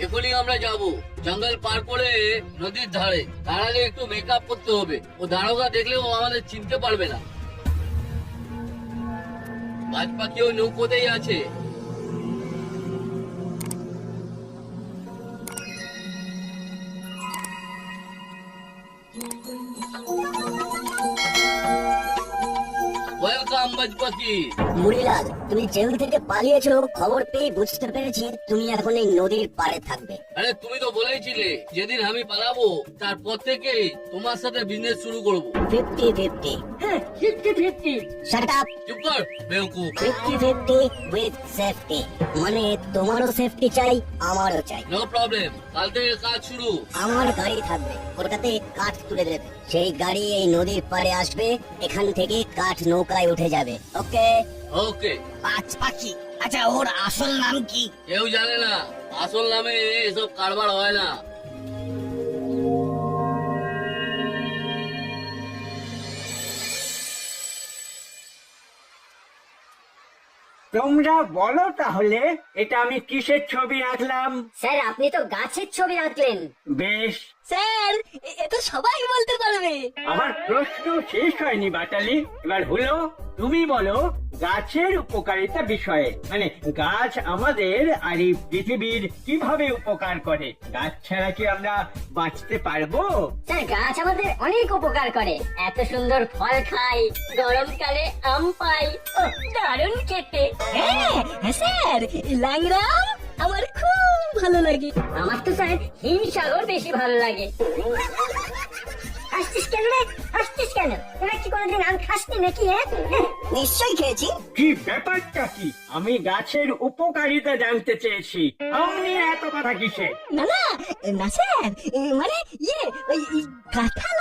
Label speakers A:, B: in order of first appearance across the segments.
A: এখনই আমরা যাব জঙ্গল পার করে নদীর ধারে। তার আগে একটু মেকআপ করতে হবে। ও দারোগা দেখলেও আমাদের চিনতে পারবে না। বাজ পাখি ওই নৌকোতেই আছে। ওয়েলকাম বাজ পাখি।
B: মুড়িলাল, তুমি জেল থেকে পালিয়েছো খবর পেয়ে বুঝতে পেরেছি তুমি এখন এই নদীর পাড়ে থাকবে।
A: আরে তুমি তো বলেইছিলে যেদিন আমি পালাবো তারপর থেকেই তোমার সাথে বিজনেস শুরু করবো।
B: 50-50।
C: হ্যাঁ 50-50।
B: Shut up.
A: চুপ কর বেওকুফ।
B: 50-50 উইথ সেফটি। মানে তোমারও সেফটি চাই, আমারও চাই।
A: নো প্রবলেম, কাল থেকে কাজ শুরু।
B: আমার গাড়ি থাকবে, কলকাতায় কাঠ তুলে দেবে। সেই গাড়ি এই নদীর পাড়ে আসবে, এখান থেকে কাঠ নৌকায় উঠে যাবে। ওকে?
A: ওকে।
B: বাজ পাখি, আচ্ছা ওর আসল নাম কি?
A: কেউ জানে না, আসল নামে এসব কারবার হয় না।
C: তোমরা বলো তাহলে এটা আমি কিসের ছবি আঁকলাম?
B: স্যার, আপনি তো গাছের ছবি আঁকলেন।
C: বেশ,
B: স্যার, এটা সবাই বলতে পারবে।
C: আমার প্রশ্ন শেষ হয়নি বাটালি। এবার হলো তুমি বলো গাছের উপকারিতা বিষয়ে, মানে গাছ আমাদের আর এই পৃথিবীর কিভাবে উপকার করে। গাছ ছাড়া কি আমরা বাঁচতে পারবো?
B: স্যার, গাছ আমাদের অনেক উপকার করে। এত সুন্দর ফল খাই, গরমকালে আম পাই, দারুণ খেতে। হ্যাঁ স্যার, ল্যাংড়াম আমার খুব ভালো লাগে। আমার তো স্যার হিমসাগর বেশি ভালো লাগে। হাসছিস কেন রে? হাসছিস কেন? তোরা কি কোনোদিন আম খাসনি নাকি? নিশ্চয়ই খেয়েছি।
C: কি ব্যাপারটা কি? আমি গাছের উপকারিতা জানতে চেয়েছি। আপনি এত কথা কিসে?
B: না না না স্যার, মানে ওই কাঁঠাল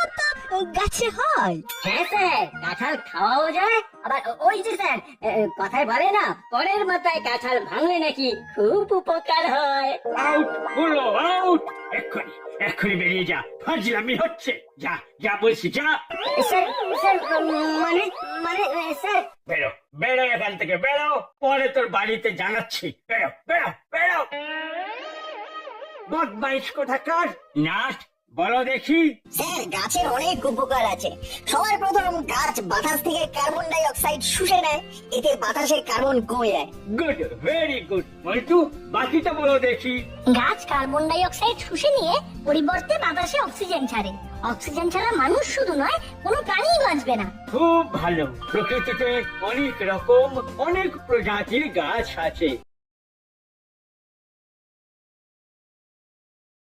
B: তো গাছে হয়। হ্যাঁ স্যার, কাঁঠাল খাওয়াও যায়। আবার ওই যে স্যার কথায় বলে না, পরের মাথায় কাঁঠাল ভাঙলে নাকি খুব উপকার হয়।
C: আউট হলো, আউট। এক্ষুনি এক্ষুনি বেরিয়ে যা, ফাজলামি হচ্ছে। যা যা বলছি, যা।
B: স্যার স্যার মানে মানে স্যার,
C: বেরো বেরো এখান থেকে, বেরো। পরে তোর বাড়িতে জানাচ্ছি। বেরো বেরো বেরো। বদমাইশ কোথাকার। নাট বলো দেখি।
B: স্যার গাছের অনেক উপকার আছে। সবার প্রথম, গাছ বাতাস থেকে কার্বন ডাই অক্সাইড শুষে নেয়, এতে বাতাসের কার্বন কমে যায়।
C: Good, very good. বলটু বাকিটা বলো দেখি।
D: গাছ কার্বন ডাই অক্সাইড শুষে নিয়ে পরিবর্তে বাতাসে অক্সিজেন ছাড়ে। অক্সিজেন ছাড়া মানুষ শুধু নয়, কোনো প্রাণীই বাঁচবে না।
C: খুব ভালো। প্রকৃতিতে অনেক রকম অনেক প্রজাতির গাছ আছে,